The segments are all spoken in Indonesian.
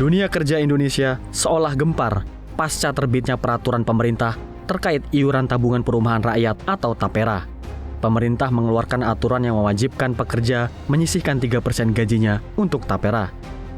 Dunia kerja Indonesia seolah gempar pasca terbitnya peraturan pemerintah terkait iuran tabungan perumahan rakyat atau TAPERA. Pemerintah mengeluarkan aturan yang mewajibkan pekerja menyisihkan 3% gajinya untuk TAPERA.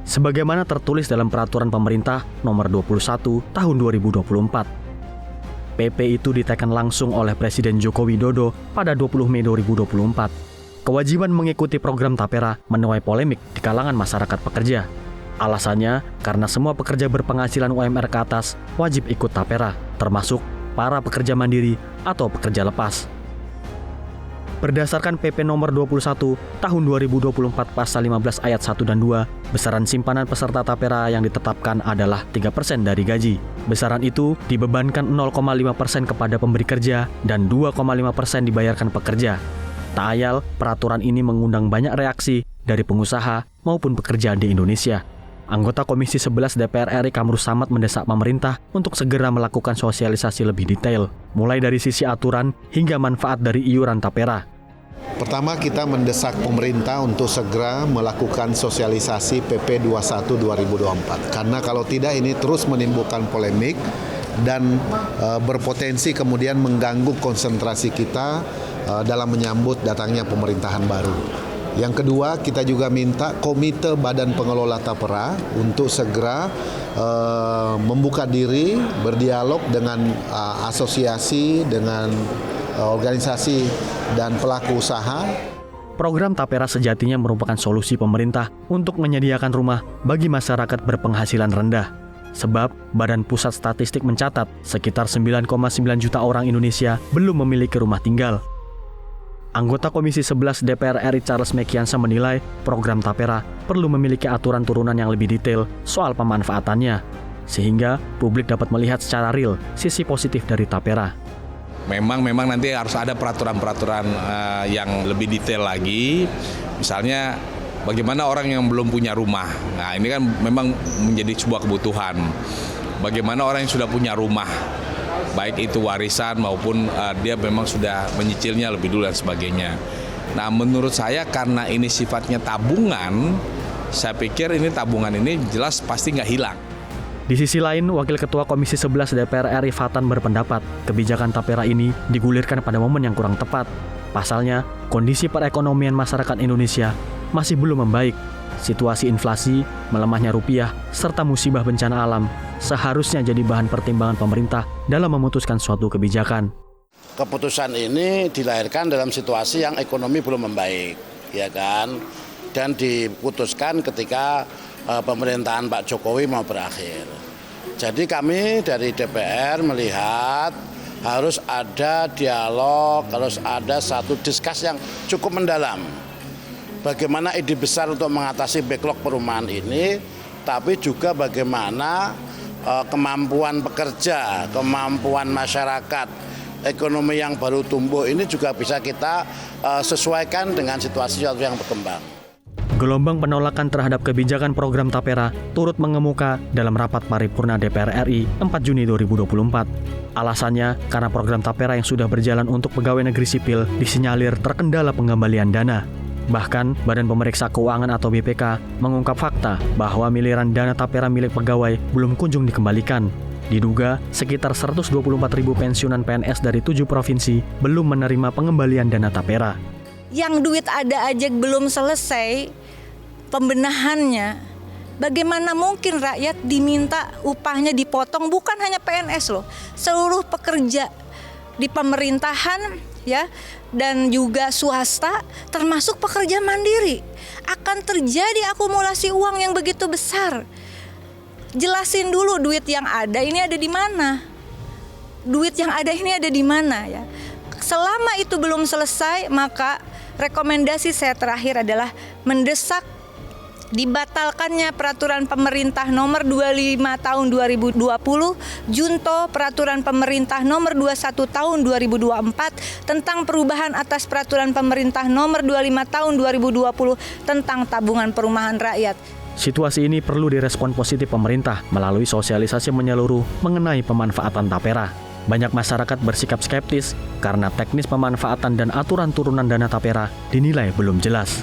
Sebagaimana tertulis dalam peraturan pemerintah nomor 21 tahun 2024. PP itu ditekan langsung oleh Presiden Joko Widodo pada 20 Mei 2024. Kewajiban mengikuti program TAPERA menuai polemik di kalangan masyarakat pekerja. Alasannya, karena semua pekerja berpenghasilan UMR ke atas wajib ikut TAPERA, termasuk para pekerja mandiri atau pekerja lepas. Berdasarkan PP nomor 21 tahun 2024 pasal 15 ayat 1 dan 2, besaran simpanan peserta TAPERA yang ditetapkan adalah 3% dari gaji. Besaran itu dibebankan 0,5% kepada pemberi kerja dan 2,5% dibayarkan pekerja. Tak ayal, peraturan ini mengundang banyak reaksi dari pengusaha maupun pekerja di Indonesia. Anggota Komisi 11 DPR RI Kamru Samad mendesak pemerintah untuk segera melakukan sosialisasi lebih detail, mulai dari sisi aturan hingga manfaat dari iuran TAPERA. Pertama, kita mendesak pemerintah untuk segera melakukan sosialisasi PP 21 2024. Karena kalau tidak ini terus menimbulkan polemik dan berpotensi kemudian mengganggu konsentrasi kita dalam menyambut datangnya pemerintahan baru. Yang kedua, kita juga minta Komite Badan Pengelola TAPERA untuk segera membuka diri, berdialog dengan asosiasi, dengan organisasi dan pelaku usaha. Program TAPERA sejatinya merupakan solusi pemerintah untuk menyediakan rumah bagi masyarakat berpenghasilan rendah. Sebab Badan Pusat Statistik mencatat sekitar 9,9 juta orang Indonesia belum memiliki rumah tinggal. Anggota Komisi 11 DPR RI Charles Mekiansa menilai program TAPERA perlu memiliki aturan turunan yang lebih detail soal pemanfaatannya, sehingga publik dapat melihat secara real sisi positif dari TAPERA. Memang nanti harus ada peraturan-peraturan yang lebih detail lagi. Misalnya bagaimana orang yang belum punya rumah. Nah, ini kan memang menjadi sebuah kebutuhan. Bagaimana orang yang sudah punya rumah, baik itu warisan maupun dia memang sudah menyicilnya lebih dulu dan sebagainya. Nah, menurut saya karena ini sifatnya tabungan, saya pikir ini tabungan ini jelas pasti nggak hilang. Di sisi lain, Wakil Ketua Komisi 11 DPR RI Fatan berpendapat kebijakan TAPERA ini digulirkan pada momen yang kurang tepat. Pasalnya, kondisi perekonomian masyarakat Indonesia masih belum membaik. Situasi inflasi, melemahnya rupiah, serta musibah bencana alam seharusnya jadi bahan pertimbangan pemerintah dalam memutuskan suatu kebijakan. Keputusan ini dilahirkan dalam situasi yang ekonomi belum membaik, ya kan? Dan diputuskan ketika pemerintahan Pak Jokowi mau berakhir. Jadi kami dari DPR melihat harus ada dialog, harus ada satu diskus yang cukup mendalam. Bagaimana ide besar untuk mengatasi backlog perumahan ini, tapi juga bagaimana kemampuan pekerja, kemampuan masyarakat, ekonomi yang baru tumbuh ini juga bisa kita sesuaikan dengan situasi yang berkembang. Gelombang penolakan terhadap kebijakan program TAPERA turut mengemuka dalam rapat paripurna DPR RI 4 Juni 2024. Alasannya karena program TAPERA yang sudah berjalan untuk pegawai negeri sipil disinyalir terkendala pengembalian dana. Bahkan, Badan Pemeriksa Keuangan atau BPK mengungkap fakta bahwa miliaran dana TAPERA milik pegawai belum kunjung dikembalikan. Diduga sekitar 124.000 pensiunan PNS dari 7 provinsi belum menerima pengembalian dana TAPERA. Yang duit ada aja belum selesai pembenahannya, bagaimana mungkin rakyat diminta upahnya dipotong? Bukan hanya PNS loh, seluruh pekerja di pemerintahan ya dan juga swasta termasuk pekerja mandiri akan terjadi akumulasi uang yang begitu besar. Jelasin dulu duit yang ada ini ada di mana? Duit yang ada ini ada di mana ya? Selama itu belum selesai, maka rekomendasi saya terakhir adalah mendesak dibatalkannya peraturan pemerintah nomor 25 tahun 2020, junto peraturan pemerintah nomor 21 tahun 2024 tentang perubahan atas peraturan pemerintah nomor 25 tahun 2020 tentang tabungan perumahan rakyat. Situasi ini perlu direspon positif pemerintah melalui sosialisasi menyeluruh mengenai pemanfaatan TAPERA. Banyak masyarakat bersikap skeptis karena teknis pemanfaatan dan aturan turunan dana TAPERA dinilai belum jelas.